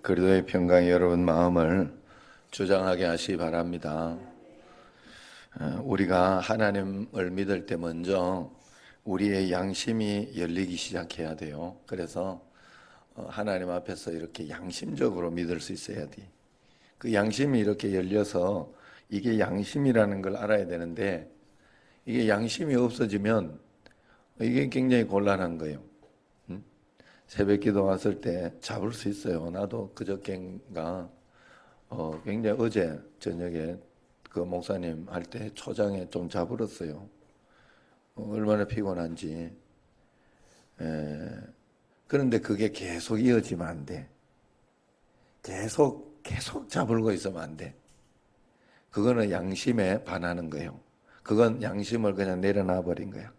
그리스도의 평강이 여러분 마음을 주장하게 하시기 바랍니다. 우리가 하나님을 믿을 때 먼저 우리의 양심이 열리기 시작해야 돼요. 그래서 하나님 앞에서 이렇게 양심적으로 믿을 수 있어야 돼. 그 양심이 이렇게 열려서 이게 양심이라는 걸 알아야 되는데, 이게 양심이 없어지면 이게 굉장히 곤란한 거예요. 새벽 기도 왔을 때 잡을 수 있어요. 나도 그저께인가 굉장히 어제 저녁에 그 목사님 할 때 초장에 좀 잡을었어요. 얼마나 피곤한지. 그런데 그게 계속 이어지면 안 돼. 계속 잡을고 있으면 안 돼. 그거는 양심에 반하는 거예요. 그건 양심을 그냥 내려놔 버린 거야.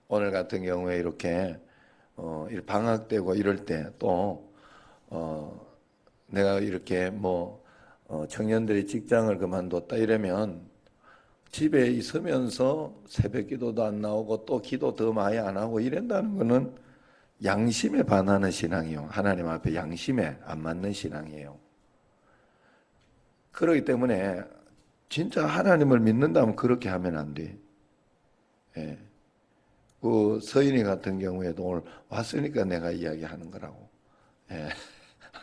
오늘 같은 경우에 이렇게 방학되고 이럴 때 또 내가 이렇게 청년들이 직장을 그만뒀다 이러면 집에 있으면서 새벽 기도도 안 나오고 또 기도 더 많이 안 하고 이런다는 거는 양심에 반하는 신앙이요. 하나님 앞에 양심에 안 맞는 신앙이에요. 그렇기 때문에 진짜 하나님을 믿는다면 그렇게 하면 안 돼. 예. 그 서인이 같은 경우에도 오늘 왔으니까 내가 이야기하는 거라고. 예.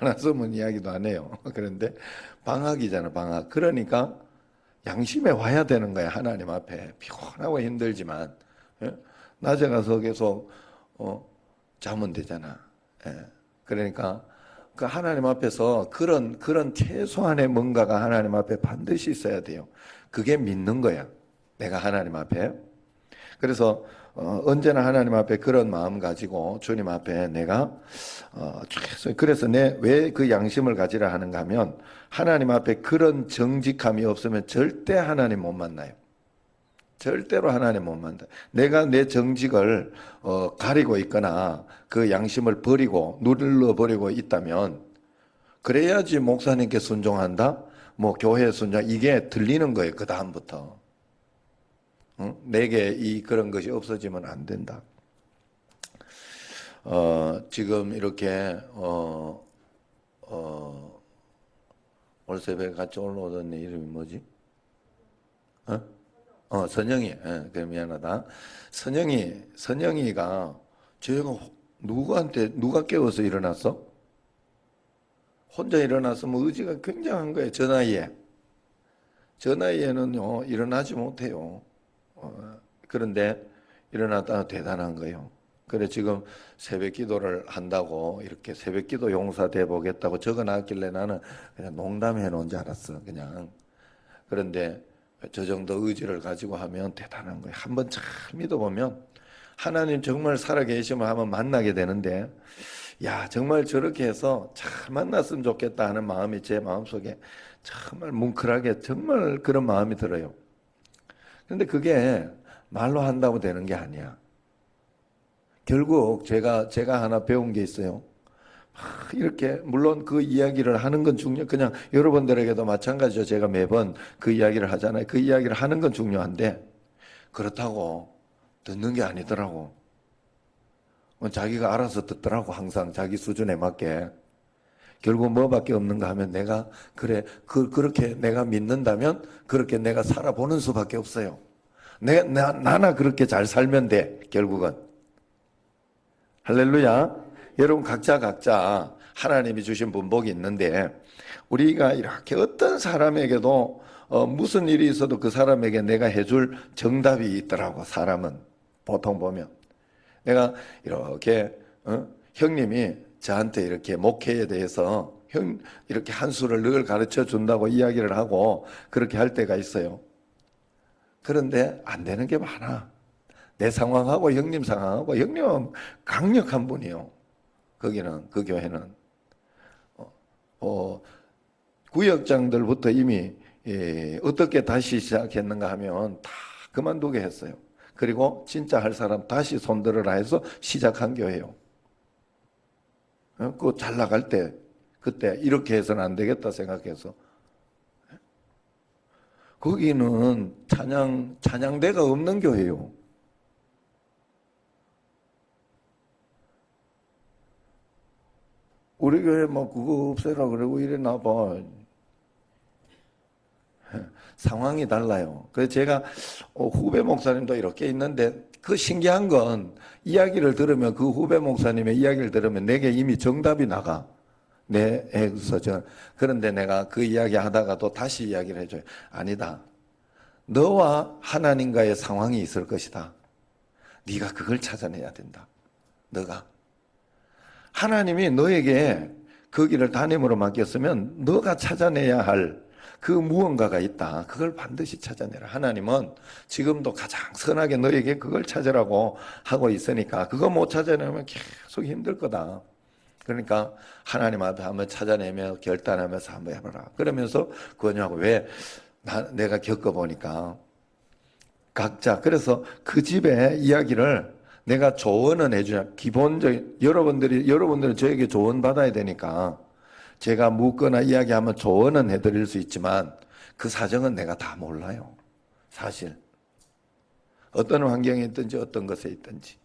안 왔으면 이야기도 안 해요. 그런데 방학이잖아, 방학. 그러니까 양심에 와야 되는 거야, 하나님 앞에. 피곤하고 힘들지만. 예? 낮에 가서 계속 자면 되잖아. 예. 그러니까 그 하나님 앞에서 그런 최소한의 뭔가가 하나님 앞에 반드시 있어야 돼요. 그게 믿는 거야. 내가 하나님 앞에. 그래서 언제나 하나님 앞에 그런 마음 가지고 주님 앞에 내가 최소, 그래서 왜 그 양심을 가지라 하는가 하면, 하나님 앞에 그런 정직함이 없으면 절대 하나님 못 만나요. 절대로 하나님 못 만나. 내가 내 정직을 가리고 있거나 그 양심을 버리고 눌러버리고 있다면, 그래야지 목사님께 순종한다, 교회 순종, 이게 들리는 거예요. 그 다음부터. 내게 그런 것이 없어지면 안 된다. 지금 이렇게 올 새벽에 같이 올라오던 애 이름이 뭐지? 선영이. 그래, 미안하다. 선영이가 제가 누가 깨워서 일어났어? 혼자 일어났으면 의지가 굉장한 거예요. 저 나이에는 일어나지 못해요. 그런데 일어났다 대단한 거예요. 그래 지금 새벽 기도를 한다고 이렇게 새벽 기도 용사 돼 보겠다고 적어놨길래 나는 그냥 농담해 놓은 줄 알았어, 그냥. 그런데 저 정도 의지를 가지고 하면 대단한 거예요. 한번 참 믿어보면 하나님 정말 살아계시면 한번 만나게 되는데, 야, 정말 저렇게 해서 잘 만났으면 좋겠다 하는 마음이 제 마음속에 정말 뭉클하게 정말 그런 마음이 들어요. 그런데 그게 말로 한다고 되는 게 아니야. 결국 제가 하나 배운 게 있어요. 이렇게 물론 그 이야기를 하는 건 그냥 여러분들에게도 마찬가지죠. 제가 매번 그 이야기를 하잖아요. 그 이야기를 하는 건 중요한데, 그렇다고 듣는 게 아니더라고. 자기가 알아서 듣더라고. 항상 자기 수준에 맞게. 결국 뭐밖에 없는가 하면, 내가 그렇게 내가 믿는다면 그렇게 내가 살아보는 수밖에 없어요. 나나 그렇게 잘 살면 돼, 결국은. 할렐루야. 여러분 각자 하나님이 주신 분복이 있는데, 우리가 이렇게 어떤 사람에게도 무슨 일이 있어도 그 사람에게 내가 해줄 정답이 있더라고. 사람은 보통 보면 내가 이렇게 형님이 저한테 이렇게 목회에 대해서 이렇게 한 수를 늘 가르쳐 준다고 이야기를 하고 그렇게 할 때가 있어요. 그런데 안 되는 게 많아. 내 상황하고 형님 상황하고, 형님은 강력한 분이요. 거기는, 그 교회는. 구역장들부터 이미 어떻게 다시 시작했는가 하면 다 그만두게 했어요. 그리고 진짜 할 사람 다시 손들어라 해서 시작한 교회요. 그거 잘 나갈 때, 그때 이렇게 해서는 안 되겠다 생각해서. 거기는 찬양대가 없는 교회요. 우리 교회 뭐 그거 없애라 그러고 이래나 봐. 상황이 달라요. 그래서 제가 후배 목사님도 이렇게 있는데 그 신기한 건 이야기를 들으면 그 후배 목사님의 이야기를 들으면 내게 이미 정답이 나가. 그래서 그런데 내가 그 이야기 하다가도 다시 이야기를 해줘요. 아니다. 너와 하나님과의 상황이 있을 것이다. 네가 그걸 찾아내야 된다. 너가. 하나님이 너에게 그 길을 담임으로 맡겼으면 너가 찾아내야 할 그 무언가가 있다. 그걸 반드시 찾아내라. 하나님은 지금도 가장 선하게 너에게 그걸 찾으라고 하고 있으니까 그거 못 찾아내면 계속 힘들 거다. 그러니까 하나님 앞에 한번 찾아내며 결단하면서 한번 해봐라. 그러면서 그거냐고 왜 내가 겪어보니까 각자 그래서 그 집의 이야기를 내가 조언은 해주냐. 기본적인 여러분들은 저에게 조언 받아야 되니까 제가 묻거나 이야기하면 조언은 해드릴 수 있지만 그 사정은 내가 다 몰라요. 사실 어떤 환경에 있든지 어떤 것에 있든지.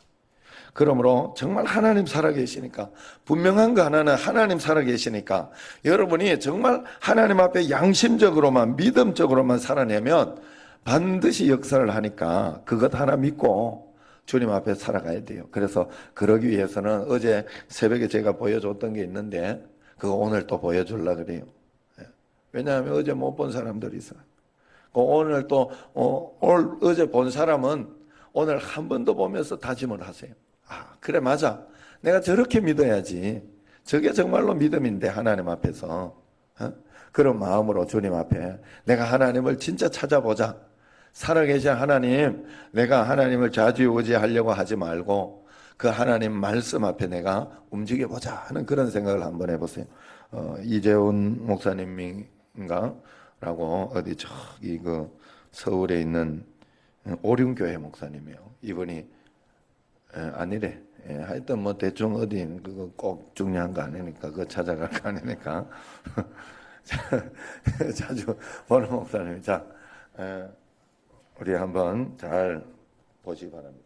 그러므로 정말 하나님 살아계시니까 분명한 거 하나는 하나님 살아계시니까 여러분이 정말 하나님 앞에 양심적으로만 믿음적으로만 살아내면 반드시 역사를 하니까 그것 하나 믿고 주님 앞에 살아가야 돼요. 그래서 그러기 위해서는 어제 새벽에 제가 보여줬던 게 있는데 그거 오늘 또 보여주려고 그래요. 왜냐하면 어제 못 본 사람들이 있어요. 오늘 또 어제 본 사람은 오늘 한 번 더 보면서 다짐을 하세요. 아, 그래 맞아. 내가 저렇게 믿어야지. 저게 정말로 믿음인데 하나님 앞에서 그런 마음으로 주님 앞에 내가 하나님을 진짜 찾아보자. 살아계신 하나님, 내가 하나님을 좌지우지하려고 하지 말고 그 하나님 말씀 앞에 내가 움직여보자 하는 그런 생각을 한번 해보세요. 이재훈 목사님인가? 라고 어디 저기 그 서울에 있는 오륜교회 목사님이요. 이분이 아니래. 하여튼 뭐 대충 어디 그거 꼭 중요한 거 아니니까 그거 찾아갈 거 아니니까 자주 보는 목사님. 자, 우리 한번 잘 보시기 바랍니다.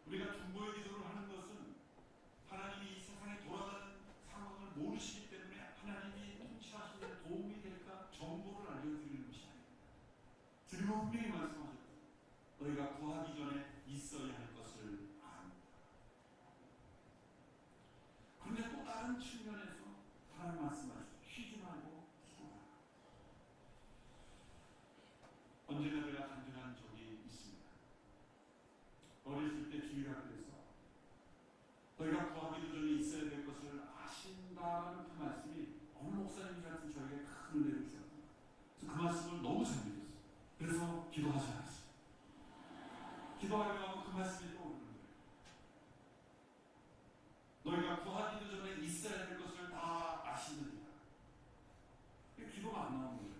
우리가 중보의 기도를 하는 것은 하나님이 이 세상에 돌아가는 상황을 모르시기 때문에 하나님이 통치하시는 데 도움이 될까 정보를 알려드리는 것이 아닙니다. 주님은 분명히 말씀하셨다. 너희가 구하기 전에 있어야 할 것을 압니다. 그런데 또 다른 측면에서 하나님 말씀하시죠. 쉬지 말고 기도하라. 언제나 제가 간증한 적이 있습니다. 어렸을 때 주일학교에서 너희가 구하기도 전에 있어야 될 것을 아신다는 그 말씀이 어느 목사님 같은 저에게 큰 은혜를 주셨습니다. 그 말씀을 너무 잘 믿었어요. 그래서 기도하지 않았어요. 기도하려고 하면 그 말씀이 떠오르는 거예요. 너희가 구하기도 전에 있어야 될 것을 다 아시느니라. 기도가 안 나오는 거예요.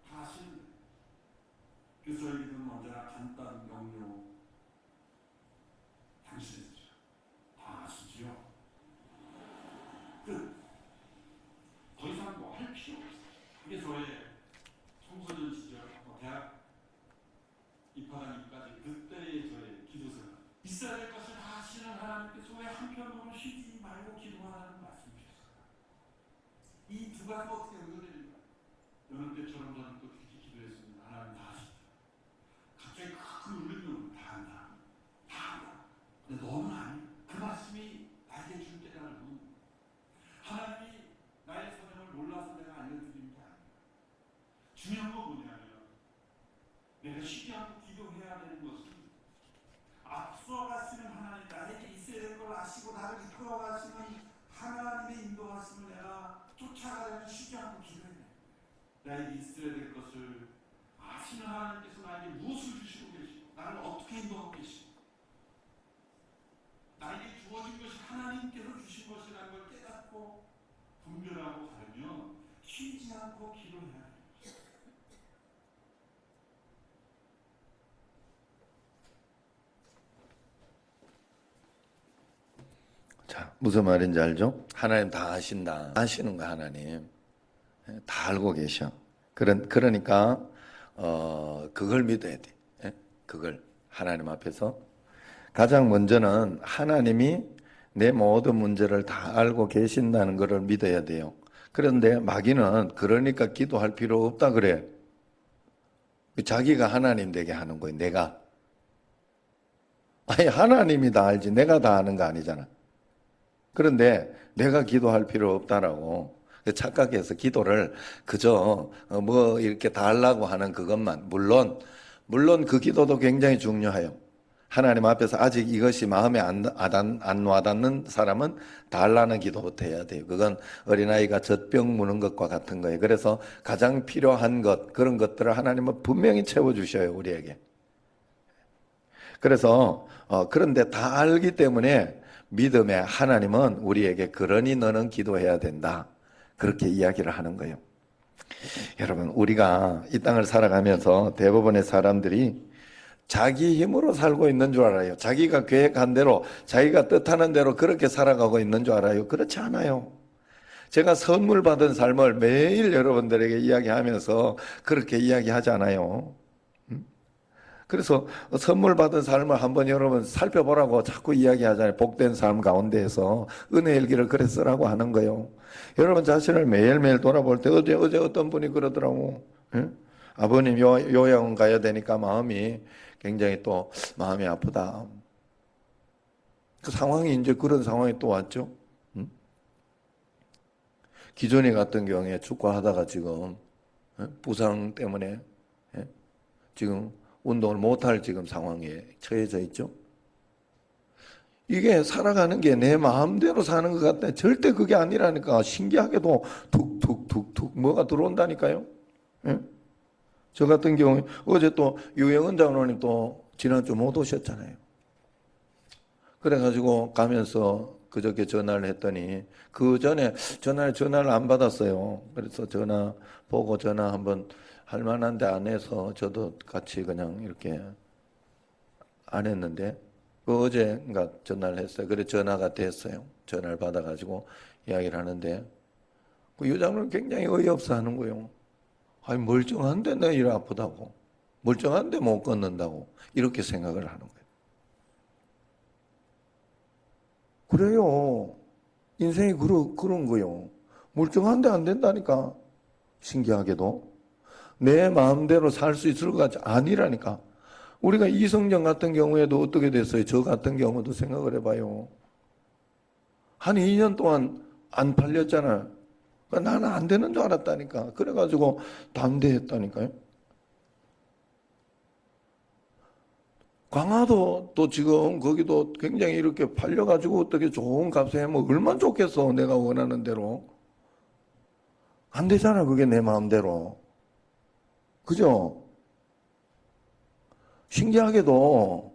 다 아시는데. 그래서 저희 기도는 언제나 간단, 명료, 당신의 다 아시지요? 더 이상 뭐 할 필요 없어요. 그게 저의 청소년 시절, 대학 입학하기까지 그때의 저의 기도생활. 있어야 될 것을 다 아시는 하나님께서 왜 한편으로 쉬지 말고 기도하라는 말씀이셨어요? 이 두 가지 어떻게 연결됩니까? 여느 때처럼 저는 또 그렇게 기도했습니다. 하나님 다 아시죠? 갑자기 큰 울림이 다 안다. 다 안다. 근데 너는 아니야. 그 말씀이 나에게 줄 때라는 하나님이 나의 사정을 몰라서 내가 알려드리는 게 아니야. 중요한 건 뭐냐면 내가 쉬지 않고 기도해야 되는 것은 앞서가시는 하나님, 나에게 있어야 될 걸 아시고 나를 이끌어가시는 하나님의 인도하심을 내가 쫓아가려면 쉬지 않고 기도해야 돼. 나에게 있어야 될 것을 아시는 하나님께서 나에게 무엇을 주시고 계시고 나를 어떻게 인도하고 계시고 나에게 주어진 것이 하나님께서 주신 것이라는 걸 깨닫고 분별하고 가려면 쉬지 않고 기도해야 해요. 자, 무슨 말인지 알죠? 하나님 다 아신다. 아시는 거 하나님. 다 알고 계셔. 그러니까 그걸 믿어야 돼. 예? 그걸 하나님 앞에서 가장 먼저는 하나님이 내 모든 문제를 다 알고 계신다는 것을 믿어야 돼요. 그런데 마귀는 그러니까 기도할 필요 없다 그래. 자기가 하나님 되게 하는 거예요. 내가. 아니 하나님이 다 알지 내가 다 아는 거 아니잖아. 그런데 내가 기도할 필요 없다라고 착각해서 기도를 그저 뭐 이렇게 다 하려고 하는 그것만 물론 그 기도도 굉장히 중요해요. 하나님 앞에서 아직 이것이 마음에 안 와닿는 사람은 다 하려는 기도부터 해야 돼요. 그건 어린아이가 젖병 무는 것과 같은 거예요. 그래서 가장 필요한 것 그런 것들을 하나님은 분명히 채워주셔요 우리에게. 그래서 그런데 다 알기 때문에 믿음의 하나님은 우리에게 그러니 너는 기도해야 된다. 그렇게 이야기를 하는 거예요. 여러분 우리가 이 땅을 살아가면서 대부분의 사람들이 자기 힘으로 살고 있는 줄 알아요. 자기가 계획한 대로 자기가 뜻하는 대로 그렇게 살아가고 있는 줄 알아요. 그렇지 않아요. 제가 선물 받은 삶을 매일 여러분들에게 이야기하면서 그렇게 이야기하잖아요. 그래서 선물 받은 삶을 한번 여러분 살펴보라고 자꾸 이야기하잖아요. 복된 삶 가운데에서 은혜의 일기를 그래 쓰라고 하는 거예요. 여러분 자신을 매일매일 돌아볼 때 어제 어떤 분이 그러더라고. 예? 아버님 요양원 가야 되니까 마음이 굉장히 또 마음이 아프다. 그 상황이 이제 그런 상황이 또 왔죠. 기존에 같은 경우에 축구하다가 지금 부상 때문에 지금 운동을 못할 지금 상황에 처해져 있죠. 이게 살아가는 게 내 마음대로 사는 것 같다. 절대 그게 아니라니까. 신기하게도 툭툭툭툭 뭐가 들어온다니까요. 예? 저 같은 경우에 어제 또 유영은 장로님 또 지난주 못 오셨잖아요. 그래가지고 가면서 그저께 전화를 했더니 그 전에 전화를 안 받았어요. 그래서 전화 보고 전화 한번 할 만한데 안 해서 저도 같이 그냥 이렇게 안 했는데 그 어제인가 전화를 했어요. 그래 전화가 됐어요. 전화를 받아가지고 이야기를 하는데 그 유장로는 굉장히 어이없어 하는 거예요. 아니 멀쩡한데 내 일 아프다고 멀쩡한데 못 걷는다고 이렇게 생각을 하는 거예요. 그래요. 인생이 그런 거예요. 멀쩡한데 안 된다니까. 신기하게도 내 마음대로 살 수 있을 것 같지 아니라니까. 우리가 이성정 같은 경우에도 어떻게 됐어요? 저 같은 경우도 생각을 해봐요. 한 2년 동안 안 팔렸잖아요. 그러니까 나는 안 되는 줄 알았다니까. 그래가지고 담대했다니까요. 강화도 또 지금 거기도 굉장히 이렇게 팔려가지고 어떻게 좋은 값에 하면 얼마나 좋겠어. 내가 원하는 대로. 안 되잖아. 그게 내 마음대로. 그죠? 신기하게도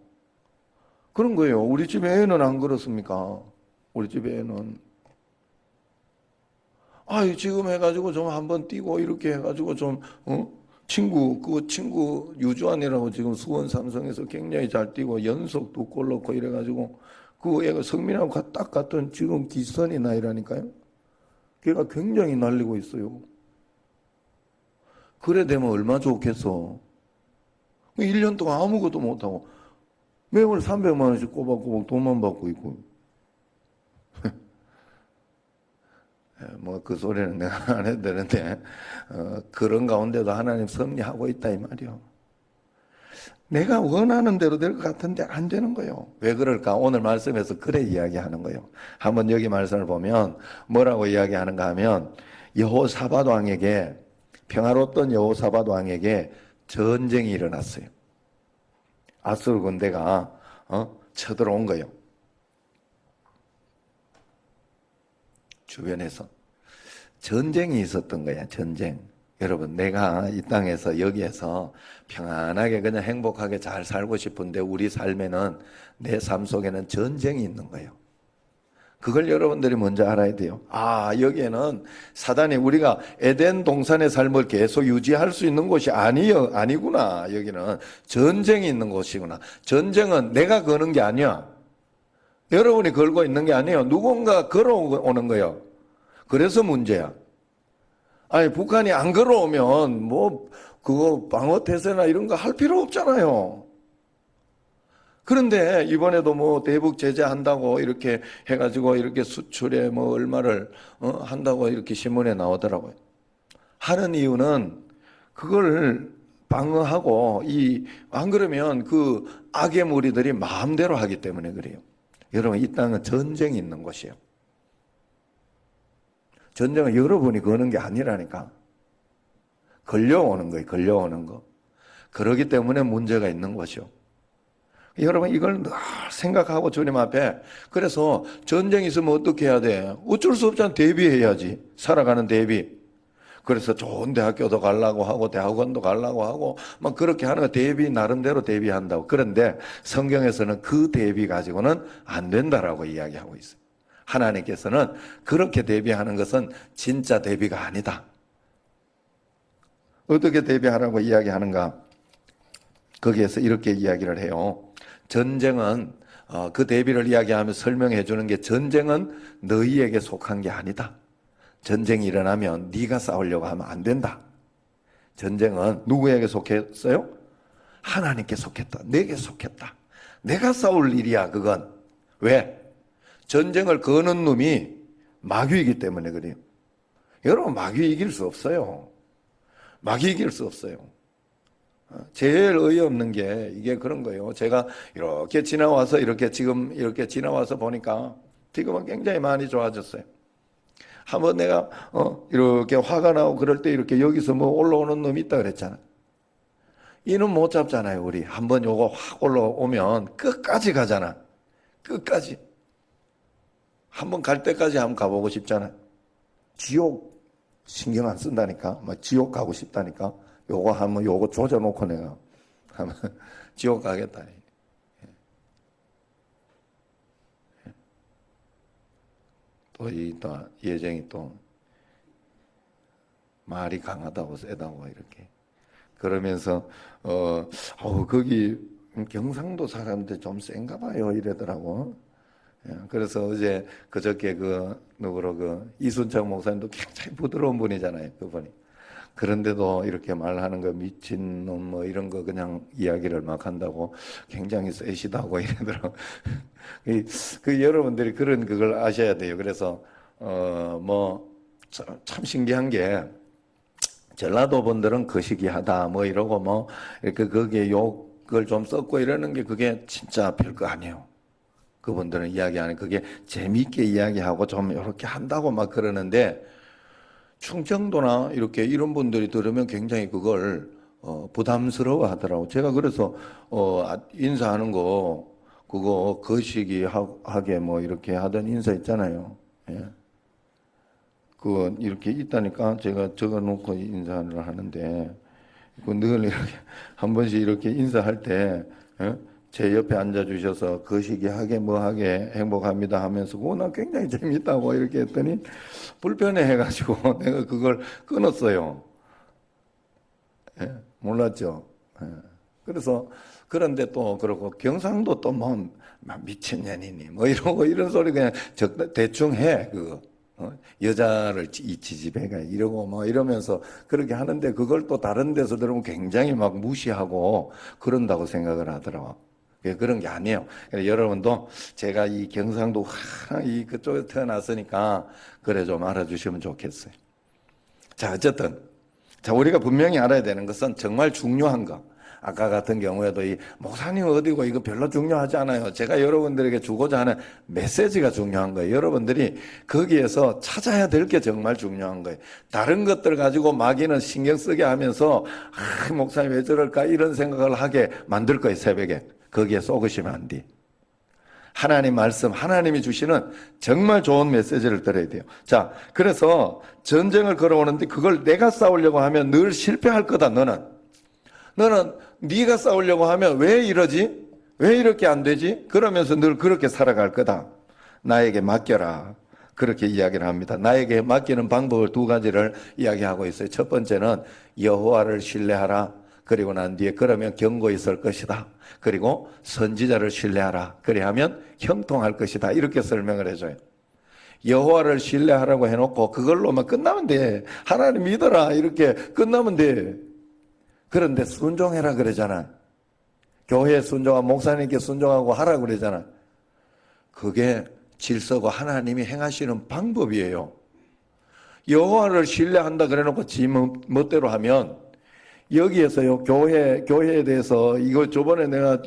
그런 거예요. 우리 집 애는 안 그렇습니까? 우리 집 애는 지금 해가지고 좀 한번 뛰고 이렇게 해가지고 좀 그 친구 유주환이라고 지금 수원 삼성에서 굉장히 잘 뛰고 연속 2골 넣고 이래가지고 그 애가 성민하고 딱 같은 지금 기선이 나이라니까요. 걔가 굉장히 날리고 있어요. 그래 되면 얼마 좋겠어. 1년 동안 아무것도 못하고 매월 300만 원씩 꼬박꼬박 돈만 받고 있고 뭐 그 소리는 내가 안 해도 되는데 그런 가운데도 하나님 섭리하고 있다 이 말이요. 내가 원하는 대로 될 것 같은데 안 되는 거예요. 왜 그럴까? 오늘 말씀에서 그래 이야기하는 거예요. 한번 여기 말씀을 보면 뭐라고 이야기하는가 하면 여호사밧 왕에게 평화로웠던 여호사밧 왕에게 전쟁이 일어났어요. 아수르 군대가 쳐들어온 거예요. 주변에서 전쟁이 있었던 거야. 전쟁. 여러분 내가 이 땅에서 여기에서 평안하게 그냥 행복하게 잘 살고 싶은데 우리 삶에는 내 삶 속에는 전쟁이 있는 거예요. 그걸 여러분들이 먼저 알아야 돼요. 여기에는 사단이 우리가 에덴 동산의 삶을 계속 유지할 수 있는 곳이 아니구나. 여기는 전쟁이 있는 곳이구나. 전쟁은 내가 거는 게 아니야. 여러분이 걸고 있는 게 아니에요. 누군가 걸어오는 거예요. 그래서 문제야. 아니, 북한이 안 걸어오면 뭐 그거 방어태세나 이런 거 할 필요 없잖아요. 그런데 이번에도 뭐 대북 제재한다고 이렇게 해가지고 이렇게 수출에 뭐 얼마를 한다고 이렇게 신문에 나오더라고요. 하는 이유는 그걸 방어하고 안 그러면 그 악의 무리들이 마음대로 하기 때문에 그래요. 여러분, 이 땅은 전쟁이 있는 곳이에요. 전쟁은 여러분이 거는 게 아니라니까. 걸려오는 거예요. 걸려오는 거. 그러기 때문에 문제가 있는 것이요. 여러분, 이걸 늘 생각하고 주님 앞에, 그래서 전쟁이 있으면 어떻게 해야 돼? 어쩔 수 없잖아. 대비해야지. 살아가는 대비. 그래서 좋은 대학교도 가려고 하고 대학원도 가려고 하고 막 그렇게 하는 거, 대비 나름대로 대비한다고. 그런데 성경에서는 그 대비 가지고는 안 된다라고 이야기하고 있어요. 하나님께서는 그렇게 대비하는 것은 진짜 대비가 아니다. 어떻게 대비하라고 이야기하는가? 거기에서 이렇게 이야기를 해요. 전쟁은 그 대비를 이야기하며 설명해 주는 게, 전쟁은 너희에게 속한 게 아니다. 전쟁이 일어나면 네가 싸우려고 하면 안 된다. 전쟁은 누구에게 속했어요? 하나님께 속했다. 내게 속했다. 내가 싸울 일이야 그건. 왜? 전쟁을 거는 놈이 마귀이기 때문에 그래요. 여러분, 마귀 이길 수 없어요. 마귀 이길 수 없어요. 제일 어이없는 게 이게 그런 거예요. 제가 이렇게 지나와서 지금 이렇게 지나와서 보니까 지금은 굉장히 많이 좋아졌어요. 한번 내가 이렇게 화가 나고 그럴 때 이렇게 여기서 뭐 올라오는 놈이 있다 그랬잖아. 이놈 못 잡잖아요. 우리 한번 요거 확 올라오면 끝까지 가잖아. 끝까지. 한번 갈 때까지 한번 가보고 싶잖아. 지옥 신경 안 쓴다니까. 막 지옥 가고 싶다니까. 요거 하면 요거 조져놓고 내가 하면 지옥 가겠다. 또 예정이 또 말이 강하다고 세다고 이렇게 그러면서 거기 경상도 사람들 좀 센가 봐요 이러더라고. 그래서 어제 그저께 이순창 목사님도 굉장히 부드러운 분이잖아요, 그분이. 그런데도 이렇게 말하는 거 미친놈 뭐 이런 거 그냥 이야기를 막 한다고 굉장히 세시다고 이러더라고. 여러분들이 그걸 아셔야 돼요. 그래서 참 신기한 게, 전라도 분들은 거시기하다 뭐 이러고 뭐 이렇게 거기에 욕을 좀 썼고 이러는 게 그게 진짜 별거 아니에요. 그분들은 이야기하는 그게 재미있게 이야기하고 좀 이렇게 한다고 막 그러는데, 충청도나 이런 분들이 들으면 굉장히 그걸 부담스러워 하더라고. 제가 그래서 인사하는 거 그거 거시기하게 뭐 이렇게 하던 인사 있잖아요. 예. 그거 이렇게 있다니까 제가 적어 놓고 인사를 하는데, 늘 이렇게 한 번씩 이렇게 인사할 때 제 옆에 앉아주셔서 거시기하게 뭐하게 행복합니다 하면서 나 굉장히 재밌다고 이렇게 했더니 불편해 해가지고 내가 그걸 끊었어요. 예, 몰랐죠. 예. 그래서 그런데 또 그러고 경상도 또 뭐 미친년이니 뭐 이러고 이런 소리 그냥 대충 해 그거. 여자를 이 지지배가 이러고 뭐 이러면서 그렇게 하는데, 그걸 또 다른 데서 들으면 굉장히 막 무시하고 그런다고 생각을 하더라고. 그런 게 아니에요. 여러분도 제가 이 경상도 그쪽에 태어났으니까 그래 좀 알아주시면 좋겠어요. 자, 어쨌든 우리가 분명히 알아야 되는 것은 정말 중요한 거. 아까 같은 경우에도 이 목사님 어디고 이거 별로 중요하지 않아요. 제가 여러분들에게 주고자 하는 메시지가 중요한 거예요. 여러분들이 거기에서 찾아야 될 게 정말 중요한 거예요. 다른 것들 가지고 마귀는 신경 쓰게 하면서 목사님 왜 저럴까 이런 생각을 하게 만들 거예요. 새벽에 거기에 쏘으시면 안 돼. 하나님 말씀, 하나님이 주시는 정말 좋은 메시지를 들어야 돼요. 자, 그래서 전쟁을 걸어오는데 그걸 내가 싸우려고 하면 늘 실패할 거다. 너는 네가 싸우려고 하면 왜 이러지? 왜 이렇게 안 되지? 그러면서 늘 그렇게 살아갈 거다. 나에게 맡겨라. 그렇게 이야기를 합니다. 나에게 맡기는 방법을 두 가지를 이야기하고 있어요. 첫 번째는 여호와를 신뢰하라. 그리고 난 뒤에 그러면 경고히 있을 것이다. 그리고 선지자를 신뢰하라. 그래 하면 형통할 것이다. 이렇게 설명을 해줘요. 여호와를 신뢰하라고 해놓고 그걸로만 끝나면 돼. 하나님 믿어라. 이렇게 끝나면 돼. 그런데 순종해라 그러잖아. 교회에 순종하고 목사님께 순종하고 하라 그러잖아. 그게 질서고 하나님이 행하시는 방법이에요. 여호와를 신뢰한다 그래놓고 지 멋대로 하면 여기에서요, 교회에 대해서 이거 저번에 내가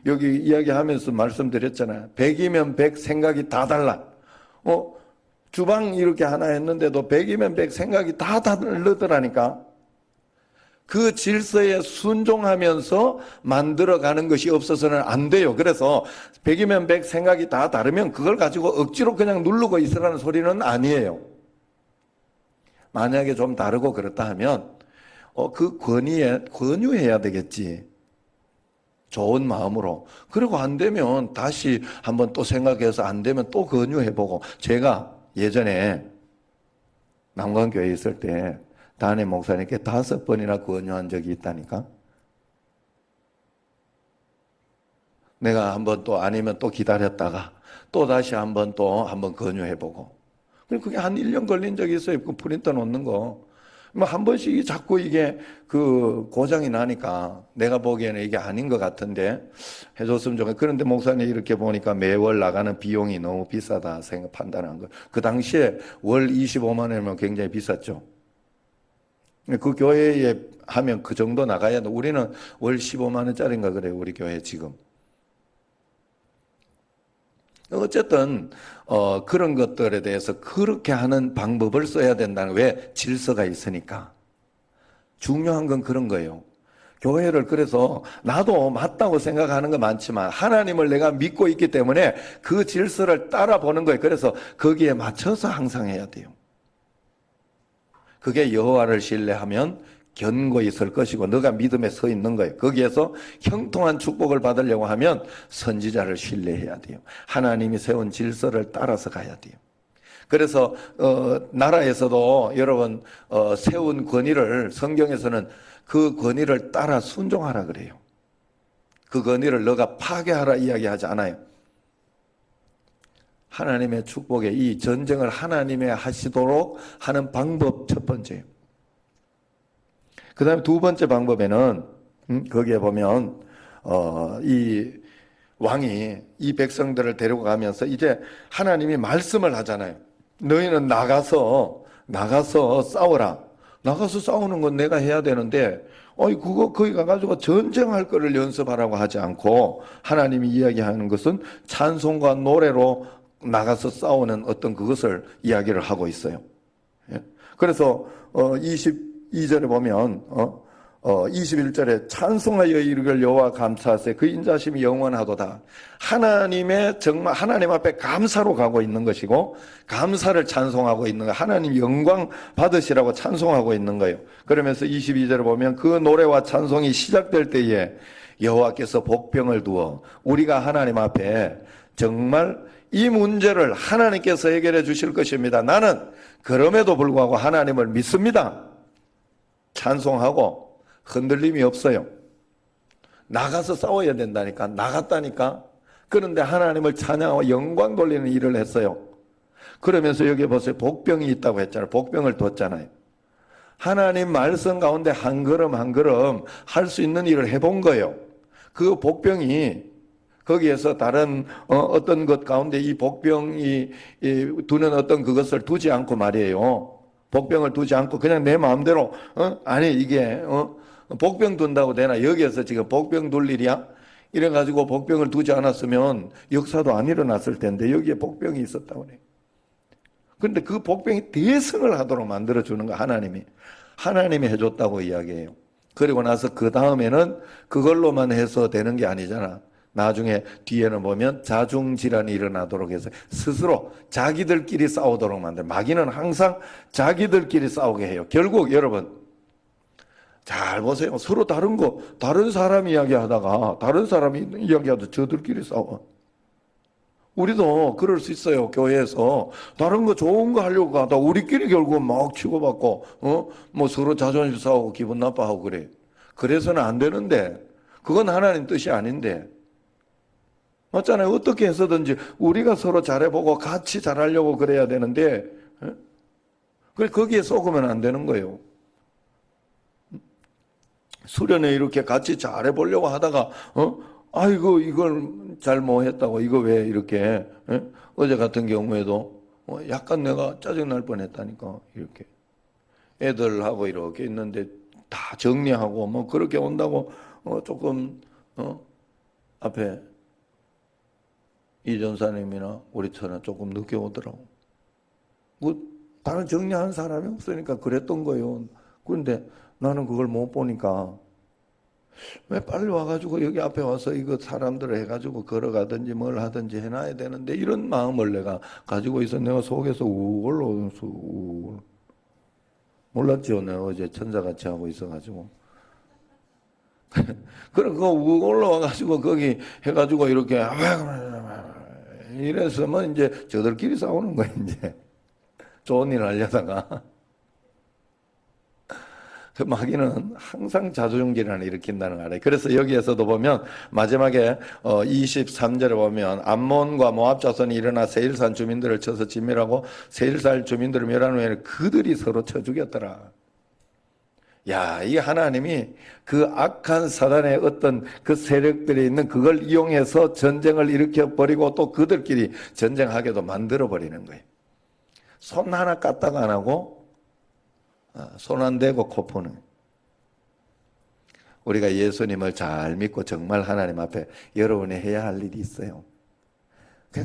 여기 이야기하면서 말씀드렸잖아요. 100이면 100 생각이 다 달라. 주방 이렇게 하나 했는데도 100이면 100 생각이 다 다르더라니까. 그 질서에 순종하면서 만들어가는 것이 없어서는 안 돼요. 그래서 100이면 100 생각이 다 다르면 그걸 가지고 억지로 그냥 누르고 있으라는 소리는 아니에요. 만약에 좀 다르고 그렇다 하면 그 권유해야 되겠지. 좋은 마음으로. 그리고 안 되면 다시 한번 또 생각해서 안 되면 또 권유해보고. 제가 예전에 남강교회에 있을 때 담임 목사님께 5번이나 권유한 적이 있다니까. 내가 한번 또 아니면 또 기다렸다가 또 다시 한번 권유해보고. 그게 한 1년 걸린 적이 있어요. 그 프린터 놓는 거. 한 번씩 자꾸 이게 그 고장이 나니까 내가 보기에는 이게 아닌 것 같은데 해줬으면 좋겠어요. 그런데 목사님 이렇게 보니까 매월 나가는 비용이 너무 비싸다 판단한 거. 그 당시에 월 25만 원이면 굉장히 비쌌죠. 그 교회에 하면 그 정도 나가야 돼. 우리는 월 15만 원짜리인가 그래요. 우리 교회 지금. 어쨌든 그런 것들에 대해서 그렇게 하는 방법을 써야 된다는, 왜? 질서가 있으니까. 중요한 건 그런 거예요. 교회를 그래서 나도 맞다고 생각하는 거 많지만 하나님을 내가 믿고 있기 때문에 그 질서를 따라보는 거예요. 그래서 거기에 맞춰서 항상 해야 돼요. 그게 여호와를 신뢰하면 견고히 설 것이고 너가 믿음에 서 있는 거예요. 거기에서 형통한 축복을 받으려고 하면 선지자를 신뢰해야 돼요. 하나님이 세운 질서를 따라서 가야 돼요. 그래서 나라에서도 여러분 세운 권위를, 성경에서는 그 권위를 따라 순종하라 그래요. 그 권위를 너가 파괴하라 이야기하지 않아요. 하나님의 축복에 이 전쟁을 하나님이 하시도록 하는 방법 첫 번째예요. 그 다음에 두 번째 방법에는 거기에 보면 이 왕이 이 백성들을 데리고 가면서 이제 하나님이 말씀을 하잖아요. 너희는 나가서 싸워라. 나가서 싸우는 건 내가 해야 되는데 거기 가가지고 전쟁할 거를 연습하라고 하지 않고 하나님이 이야기하는 것은 찬송과 노래로 나가서 싸우는 어떤 그것을 이야기를 하고 있어요. 그래서 22절에 보면 21절에 찬송하여 이르길 여호와 감사하세 그 인자심이 영원하도다. 하나님 앞에 감사로 가고 있는 것이고 감사를 찬송하고 있는 거예요. 하나님 영광 받으시라고 찬송하고 있는 거예요. 그러면서 22절에 보면 그 노래와 찬송이 시작될 때에 여호와께서 복병을 두어 우리가 하나님 앞에 정말 이 문제를 하나님께서 해결해 주실 것입니다. 나는 그럼에도 불구하고 하나님을 믿습니다. 찬송하고 흔들림이 없어요. 나가서 싸워야 된다니까. 나갔다니까. 그런데 하나님을 찬양하고 영광 돌리는 일을 했어요. 그러면서 여기 보세요. 복병이 있다고 했잖아요. 복병을 뒀잖아요. 하나님 말씀 가운데 한 걸음 한 걸음 할 수 있는 일을 해본 거예요. 그 복병이 거기에서 다른 어떤 것 가운데 이 복병이 두는 어떤 그것을 두지 않고 말이에요. 복병을 두지 않고 그냥 내 마음대로 아니 이게 복병 둔다고 되나? 여기에서 지금 복병 둘 일이야? 이래가지고 복병을 두지 않았으면 역사도 안 일어났을 텐데 여기에 복병이 있었다고 그래. 그런데 그 복병이 대승을 하도록 만들어주는 거 하나님이 해줬다고 이야기해요. 그리고 나서 그 다음에는 그걸로만 해서 되는 게 아니잖아. 나중에 뒤에는 보면 자중질환이 일어나도록 해서 스스로 자기들끼리 싸우도록 만들어요. 마귀는 항상 자기들끼리 싸우게 해요. 결국 여러분 잘 보세요. 서로 다른 사람이 이야기하다가 다른 사람이 이야기하다 저들끼리 싸워. 우리도 그럴 수 있어요. 교회에서 다른 거 좋은 거 하려고 하다 우리끼리 결국 막 치고받고 뭐 서로 자존심 싸우고 기분 나빠하고 그래. 그래서는 안 되는데, 그건 하나님 뜻이 아닌데. 맞잖아요. 어떻게 해서든지 우리가 서로 잘해보고 같이 잘하려고 그래야 되는데, 거기에 속으면 안 되는 거예요. 수련회 이렇게 같이 잘해보려고 하다가, 아이고, 이걸 잘못했다고, 이거 왜 이렇게, 어제 같은 경우에도, 약간 내가 짜증날 뻔했다니까, 이렇게. 애들하고 이렇게 있는데 다 정리하고, 뭐, 그렇게 온다고, 조금, 앞에 이 전사님이나 우리처럼 조금 늦게 오더라고. 뭐, 다른 정리하는 사람이 없으니까 그랬던 거예요. 그런데 나는 그걸 못 보니까, 왜 빨리 와가지고 여기 앞에 와서 이거 사람들 해가지고 걸어가든지 뭘 하든지 해놔야 되는데 이런 마음을 내가 가지고 있어. 내가 속에서 우 올라오면서 몰랐죠. 내가 어제 천사같이 하고 있어가지고. 그럼 그거 우 올라와가지고 거기 해가지고 이렇게 이랬으면 이제 저들끼리 싸우는 거야 이제. 좋은 일 하려다가. 그 마귀는 항상 자존질환을 일으킨다는 거 알아요. 그래서 여기에서도 보면 마지막에 23절에 보면 암몬과 모압 자손이 일어나 세일산 주민들을 쳐서 진멸하고 세일산 주민들을 멸한 후에 그들이 서로 쳐 죽였더라. 야, 이 하나님이 그 악한 사단의 어떤 그 세력들이 있는 그걸 이용해서 전쟁을 일으켜 버리고 또 그들끼리 전쟁하게도 만들어 버리는 거예요. 손 하나 까딱 안 하고 손 안 대고 코 푸는. 우리가 예수님을 잘 믿고 정말 하나님 앞에 여러분이 해야 할 일이 있어요.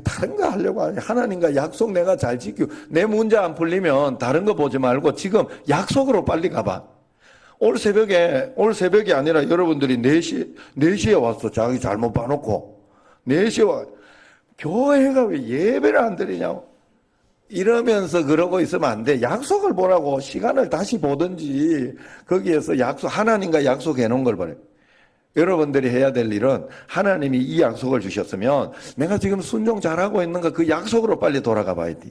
다른 거 하려고 하니 하나님과 약속 내가 잘 지키고 내 문제 안 풀리면 다른 거 보지 말고 지금 약속으로 빨리 가봐. 올 새벽이 아니라 여러분들이 4시에 왔어. 자기 잘못 봐놓고 4시에 와. 교회가 왜 예배를 안 드리냐고. 이러면서 그러고 있으면 안 돼. 약속을 보라고. 시간을 다시 보든지 거기에서 하나님과 약속해 놓은 걸 보래. 여러분들이 해야 될 일은 하나님이 이 약속을 주셨으면 내가 지금 순종 잘하고 있는가 그 약속으로 빨리 돌아가 봐야 돼.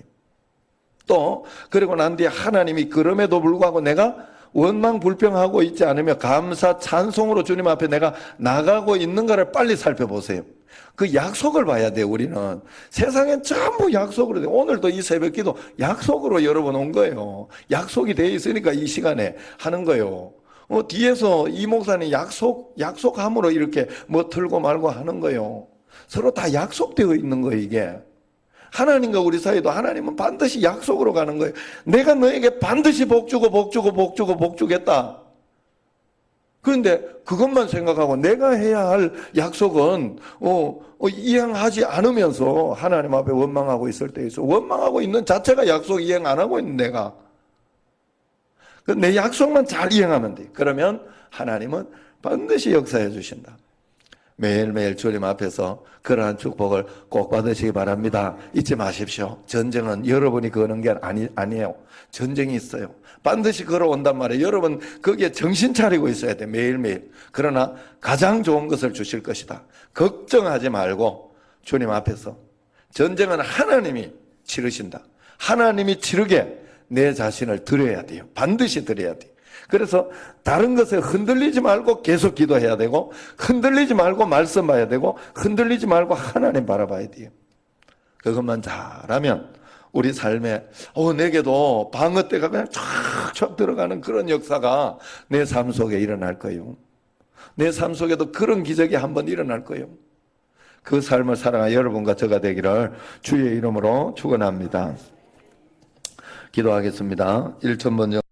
또 그리고 난 뒤에 하나님이 그럼에도 불구하고 내가 원망 불평하고 있지 않으며 감사 찬송으로 주님 앞에 내가 나가고 있는가를 빨리 살펴보세요. 그 약속을 봐야 돼요. 우리는 세상엔 전부 약속으로 돼요. 오늘도 이 새벽기도 약속으로 여러분 온 거예요. 약속이 돼 있으니까 이 시간에 하는 거예요. 뒤에서 이 목사님 약속함으로 이렇게 뭐 틀고 말고 하는 거예요. 서로 다 약속되어 있는 거예요. 이게 하나님과 우리 사이도 하나님은 반드시 약속으로 가는 거예요. 내가 너에게 반드시 복주겠다. 그런데 그것만 생각하고 내가 해야 할 약속은 이행하지 않으면서 하나님 앞에 원망하고 있을 때 있어. 원망하고 있는 자체가 약속 이행 안 하고 있는 내가. 내 약속만 잘 이행하면 돼. 그러면 하나님은 반드시 역사해 주신다. 매일매일 주님 앞에서 그러한 축복을 꼭 받으시기 바랍니다. 잊지 마십시오. 전쟁은 여러분이 거는 게 아니에요. 전쟁이 있어요. 반드시 걸어온단 말이에요. 여러분 거기에 정신 차리고 있어야 돼. 매일매일. 그러나 가장 좋은 것을 주실 것이다. 걱정하지 말고 주님 앞에서 전쟁은 하나님이 치르신다. 하나님이 치르게 내 자신을 드려야 돼요. 반드시 드려야 돼요. 그래서 다른 것에 흔들리지 말고 계속 기도해야 되고 흔들리지 말고 말씀 봐야 되고 흔들리지 말고 하나님 바라봐야 돼요. 그것만 잘하면 우리 삶에 내게도 방어대가 그냥 촥촥 들어가는 그런 역사가 내 삶 속에 일어날 거예요. 내 삶 속에도 그런 기적이 한번 일어날 거예요. 그 삶을 살아가 여러분과 저가 되기를 주의 이름으로 축원합니다. 기도하겠습니다. 1,000번